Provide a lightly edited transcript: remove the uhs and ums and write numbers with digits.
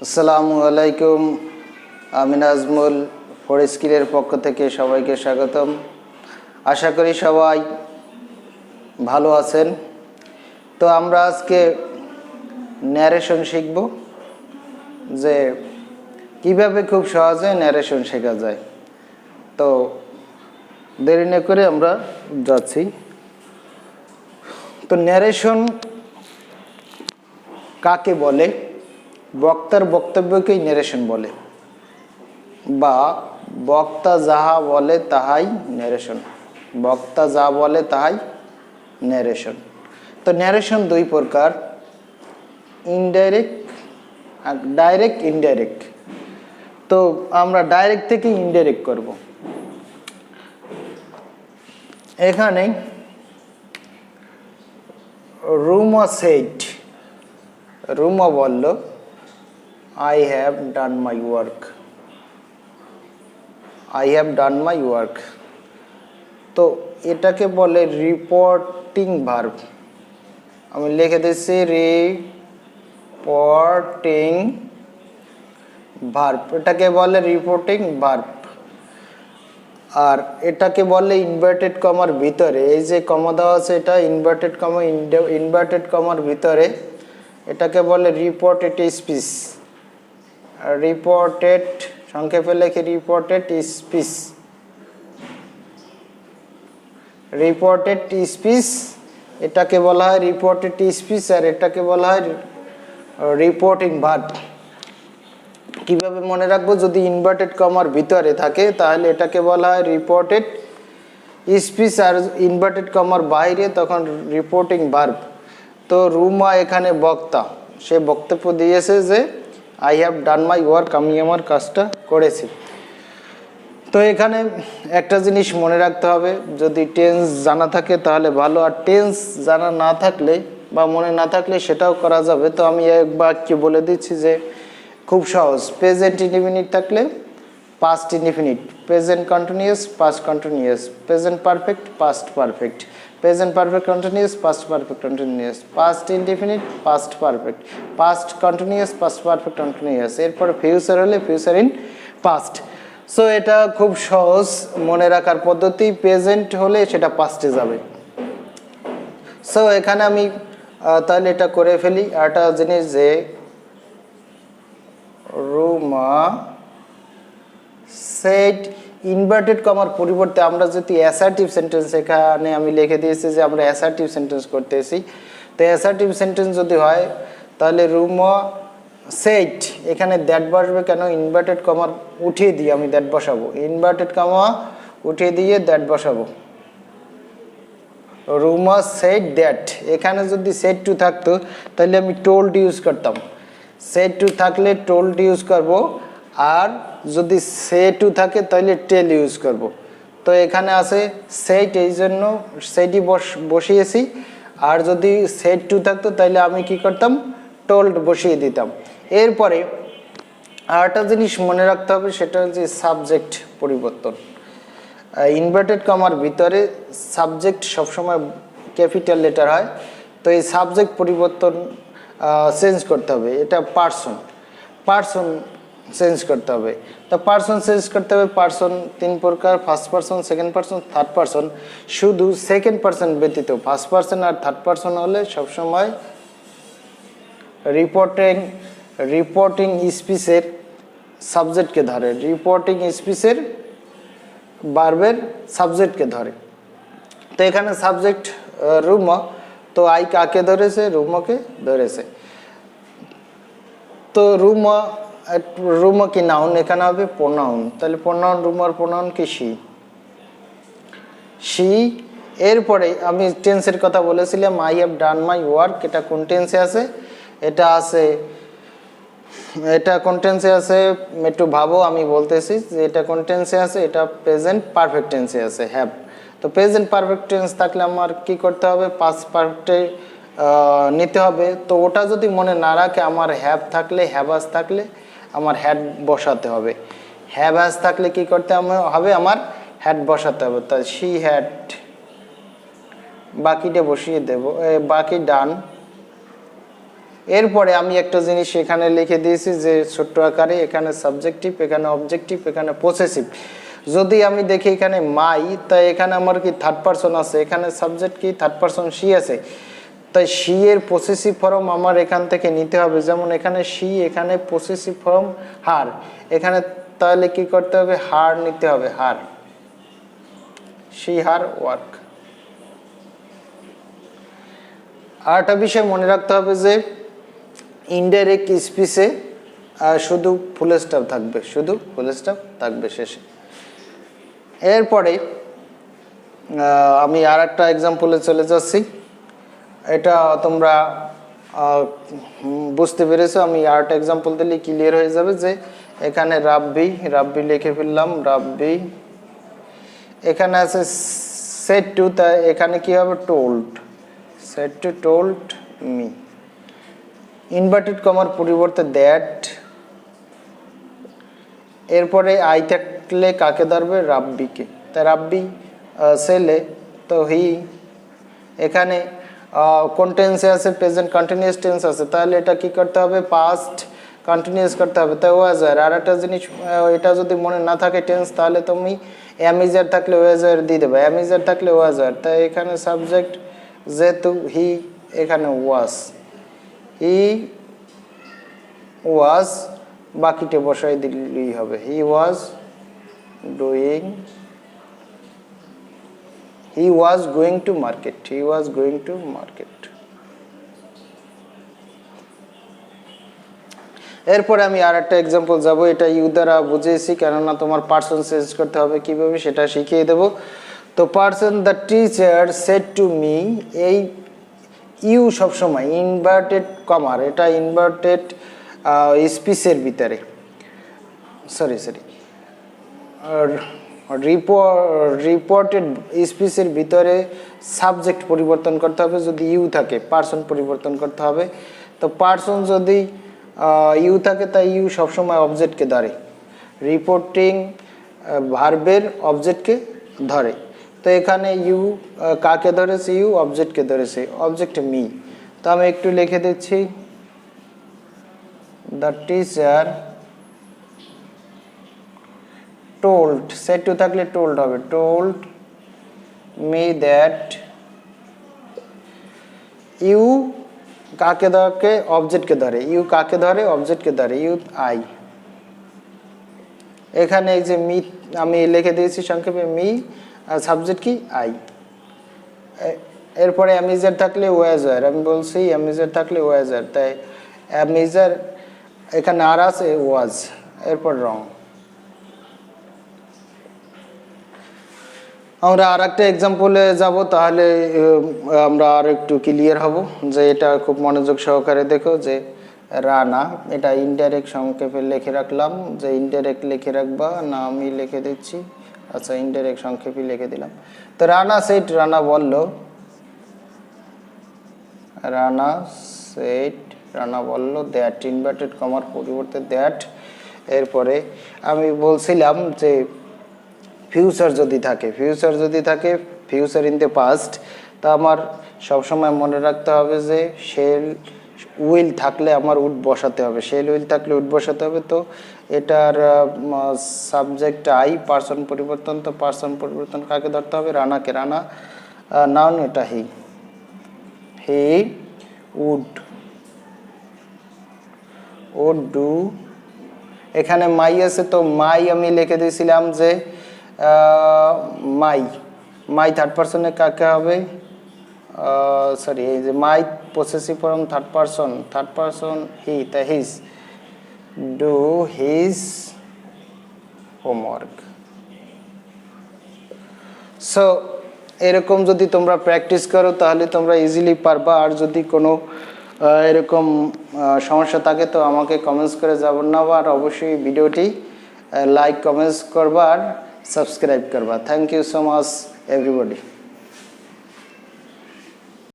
আসসালামু আলাইকুম। আমি নাজমুল ফোর স্কিলের পক্ষ থেকে সবাইকে স্বাগতম। আশা করি সবাই ভালো আছেন। তো আমরা আজকে ন্যারেশন শিখব, যে কিভাবে খুব সহজে ন্যারেশন শেখা যায়। তো দেরি না করে আমরা যাচ্ছি। তো ন্যারেশন কাকে বলে? বক্তার বক্তব্যকেই ন্যারেশন বলে, বা বক্তা যাহা বলে তাহাই ন্যারেশন। বক্তা যা বলে তাহাই ন্যারেশন। তো ন্যারেশন দুই প্রকার, ইনডাইরেক্ট আর ডাইরেক্ট ইনডাইরেক্ট। তো আমরা ডাইরেক্ট থেকে ইনডাইরেক্ট করব। এখানে রুমা সেড, রুমা বলল I have done my work. I have done my work. তো এটাকে বলে রিপোর্টিং ভার্ব। আমি লিখে দিচ্ছি রিপোর্টিং ভার্ব। এটাকে বলে রিপোর্টিং ভার্ব। আর এটাকে বলে ইনভার্টেড কমার ভিতরে, এই যে কমা দেওয়া আছে এটা ইনভার্টেড কমা, ইনভার্টেড কমার ভিতরে এটাকে বলে রিপোর্টেড স্পিচ। রিপোর্টেড সংক্ষেপে লেখে রিপোর্টেড স্পিচ। রিপোর্টেড স্পিচ এটাকে বলা হয় রিপোর্টেড স্পিচ, আর এটাকে বলা হয় রিপোর্টিং ভার্ব। কিভাবে মনে রাখবো? যদি ইনভার্টেড কমার ভিতরে থাকে তাহলে এটাকে বলা হয় রিপোর্টেড স্পিচ, আর ইনভার্টেড কমার বাইরে তখন রিপোর্টিং ভার্ব। তো রুমা এখানে বক্তা, সে বক্তব্য দিয়েছে যে I have done my work, আমি আমার কাজটা করেছি। তো এখানে একটা জিনিস মনে রাখতে হবে, যদি টেন্স জানা থাকে তাহলে ভালো, আর টেন্স জানা না থাকলে বা মনে না থাকলে সেটাও করা যাবে। তো আমি এক বাক্যে বলে দিচ্ছি যে খুব সহজ, প্রেজেন্ট ইনডিফিনিট থাকলে past indefinite, present continuous past continuous, present perfect past perfect, present perfect continuous past perfect continuous, past indefinite past perfect, past continuous past perfect continuous, এরপরে ফিউচার হলে ফিউচার ইন পাস্ট। সো এটা খুব সহজ মনে রাখার পদ্ধতি। Present হলে সেটা পাস্টে যাবে। সো এখানে আমি তাহলে এটা করে ফেলি। একটা জিনিস যে রুমা সেড, ইনভার্টেড কমার পরিবর্তে আমরা যদি অ্যাসার্টিভ সেন্টেন্স, এখানে আমি লিখে দিয়েছি যে আমরা অ্যাসার্টিভ সেন্টেন্স করতেছি। তো অ্যাসার্টিভ সেন্টেন্স যদি হয় তাহলে রুমা সেড, এখানে দ্যাট বসবে কেন? ইনভার্টেড কমা উঠিয়ে দিয়ে আমি দ্যাট বসাবো, ইনভার্টেড কমা উঠিয়ে দিয়ে দ্যাট বসাবো। রুমা সেড দ্যাট, এখানে যদি সেড টু থাকতো তাহলে আমি টোল্ড ইউজ করতাম। সেড টু থাকলে টোল্ড ইউজ করব, আর যদি সে টু থাকে তাহলে টেল ইউজ করব। তো এখানে আছে সেট, এই জন্য সেটই বসিয়েছি। আর যদি সেট টু থাকতো তাহলে আমি কি করতাম? টোল্ড বসিয়ে দিতাম। এরপরে আরেকটা জিনিস মনে রাখতে হবে, সেটা হচ্ছে সাবজেক্ট পরিবর্তন। ইনভার্টেড কমার ভিতরে সাবজেক্ট সবসময় ক্যাপিটাল লেটার হয়। তো এই সাবজেক্ট পরিবর্তন চেঞ্জ করতে হবে। এটা পার্সন, পার্সন চেঞ্জ করতে হবে। তো পার্সন চেঞ্জ করতে হবে। পার্সন তিন প্রকার, first person, second person, third person. শুধু সেকেন্ড পার্সন ব্যতীত ফার্স্ট পার্সন আর থার্ড পার্সন হলে সবসময় রিপোর্টিং স্পিচের সাবজেক্টকে ধরে, রিপোর্টিং স্পিচের ভার্বের সাবজেক্টকে ধরে। তো এখানে সাবজেক্ট রুমা, তো আই কাকে ধরেছে? রুমাকে ধরেছে। তো রুমা কি নাউন? এখানে হবে প্রোনাউন। তাহলে প্রোনাউন, রুমার প্রোনাউন কি? শি। এরপরে আমি টেন্সের কথা বলেছিলাম, I have done my work. এটা কোন টেন্সে আছে? এটা আছে, এটা কোন টেন্সে আছে একটু ভাবো, আমি বলতেছি যে এটা কোন টেন্সে আছে। এটা প্রেজেন্ট পারফেক্ট টেন্সে আছে, হ্যাভ। তো প্রেজেন্ট পারফেক্ট টেন্স থাকলে আমার কি করতে হবে? পাস্ট পারফেক্টে নিতে হবে। তো ওটা যদি মনে না রাখে, আমার হ্যাভ থাকলে, হ্যাভাস থাকলে আমার হ্যাড বসাতে হবে। হ্যাভাস থাকলে কি করতে হবে? আমার হ্যাড বসাতে হবে। তা শি হ্যাড, বাকিটা বসিয়ে দেব, বাকি ডান এরপরে আমি একটা জিনিস এখানে লিখে দিয়েছি যে ছোট্ট আকারে, এখানে সাবজেক্টিভ, এখানে অবজেক্টিভ, এখানে পসেসিভ। যদি আমি দেখি এখানে মাই, তাই এখানে আমার কি থার্ড পারসন আছে, এখানে সাবজেক্ট কি থার্ড পারসন শি আছে, তাই শি এর পসেসিভ ফর্ম আমার এখান থেকে নিতে হবে। যেমন এখানে শি, এখানে পসেসিভ ফর্ম হার, এখানে তাহলে কি করতে হবে, হার নিতে হবে, হার, শি হার ওয়ার্ক। আর একটা বিষয় মনে রাখতে হবে যে ইনডাইরেক্ট স্পিচে শুধু ফুল স্টপ থাকবে, শুধু ফুল স্টপ থাকবে শেষে। এরপরে আমি আর একটা এক্সাম্পলে চলে যাচ্ছি, এটা তোমরা বুঝতে পেরেছো। আমি আর একটা এক্সাম্পল দিলে ক্লিয়ার হয়ে যাবে যে এখানে রাব্বি, রাব্বি লিখে ফেললাম, রাব্বি, এখানে আছে সেড টু, তাই এখানে কি হবে, told, said to told me. Inverted কমার পরিবর্তে দ্যাট। এরপরে আই থাকলে কাকে ধরবে, রাব্বিকে, তাই রাব্বি ছেলে, তো হি। এখানে কোন টেন্সে আছে, প্রেজেন্ট কন্টিনিউয়াস টেন্স আছে, তাহলে এটা কি করতে হবে, পাস্ট কন্টিনিউয়াস করতে হবে, তাই ওয়াজার। আর একটা জিনিস, এটা যদি মনে না থাকে টেন্স, তাহলে তুমি অ্যামিজার থাকলে ওয়াজার দিয়ে দেবে, অ্যামিজার থাকলে ওয়াজার, তাই এখানে সাবজেক্ট যেহেতু হি, এখানে ওয়াজ, হি ওয়াজ, বাকিটা বসাই দিলেই হবে, he was doing, he was going to market, he was going to market. এরপরে আমি আর একটা এক্সাম্পল যাব, এটা ইউ দ্বারা বুঝিয়েছি, কেননা তোমার পার্সন চেঞ্জ করতে হবে কিভাবে সেটা শিখিয়ে দেব। তো person, the teacher said to me, এই ইউ সবসময় ইনভার্টেড কমার, এটা ইনভার্টেড স্পিচের ভিতরে, সরি রিপোর্টেড স্পিচের ভিতরে সাবজেক্ট পরিবর্তন করতে হবে, যদি ইউ থাকে পার্সন পরিবর্তন করতে হবে। তো পার্সন যদি ইউ থাকে, তাই ইউ সবসময় অবজেক্টকে ধরে, রিপোর্টিং ভার্বের অবজেক্টকে ধরে। তো এখানে ইউ কাকে ধরেছে, ইউ অবজেক্টকে ধরেছে, অবজেক্ট মি। তো আমি একটু লিখে দিচ্ছি, the teacher told, said to থাকলে টোল্ড হবে, টোল্ড মি দ্যাট, ইউ কাকে ধরে, অবজেক্টকে ধরে, ইউ কাকে ধরে, অবজেক্টকে ধরে, ইউ আই। এখানে এই যে মি আমি লিখে দিয়েছি সংক্ষেপে, মি, সাবজেক্ট কি আই। এরপরে অ্যামিজার থাকলে ওয়াজার, আমি বলছি অ্যামিজার থাকলে ওয়াজার, তাই অ্যামিজার, এখানে আর আছে ওয়াজ, এরপর রং। আমরা আর একটা এক্সাম্পলে যাব, তাহলে আমরা আর একটু ক্লিয়ার হব যে এটা খুব মনোযোগ সহকারে দেখো, যে রানা, এটা ইনডাইরেক্ট সংক্ষেপে লিখে রাখলাম, যে ইনডাইরেক্ট লিখে রাখবা না, আমি লিখে দিচ্ছি, আচ্ছা ইনডাইরেক্ট সংক্ষেপে লিখে দিলাম। তো রানা সেট, রানা বলল, রানা সেট, রানা বলল, দ্যাট, ইনভার্টেড কমার পরিবর্তে দ্যাট। এরপরে আমি বলছিলাম যে ফিউচার যদি থাকে, ফিউচার যদি থাকে, ফিউচার ইন দ্য পাস্ট, তা আমার সবসময় মনে রাখতে হবে যে শেল উইল থাকলে আমার উড বসাতে হবে, শেল উইল থাকলে উড বসাতে হবে। তো এটার সাবজেক্ট আই, পার্সন পরিবর্তন, তো পার্সন পরিবর্তন কাকে ধরতে হবে, রানাকে, রানা নাউন, এটা হি, হি উড, উড ডু। এখানে মাই আছে, তো মাই আমি লিখে দিয়েছিলাম যে মাই, মাই থার্ড পারসনে কাকে হবে, সরি এই যে my possessive form third person he, তাই his, do his homework. So এরকম যদি তোমরা প্র্যাকটিস করো তাহলে তোমরা ইজিলি পারবা। আর যদি কোনো এরকম সমস্যা থাকে তো আমাকে কমেন্টস করে জানাবা, আর অবশ্যই ভিডিওটি লাইক কমেন্টস করবা আর সাবস্ক্রাইব করবা। Thank you so much everybody.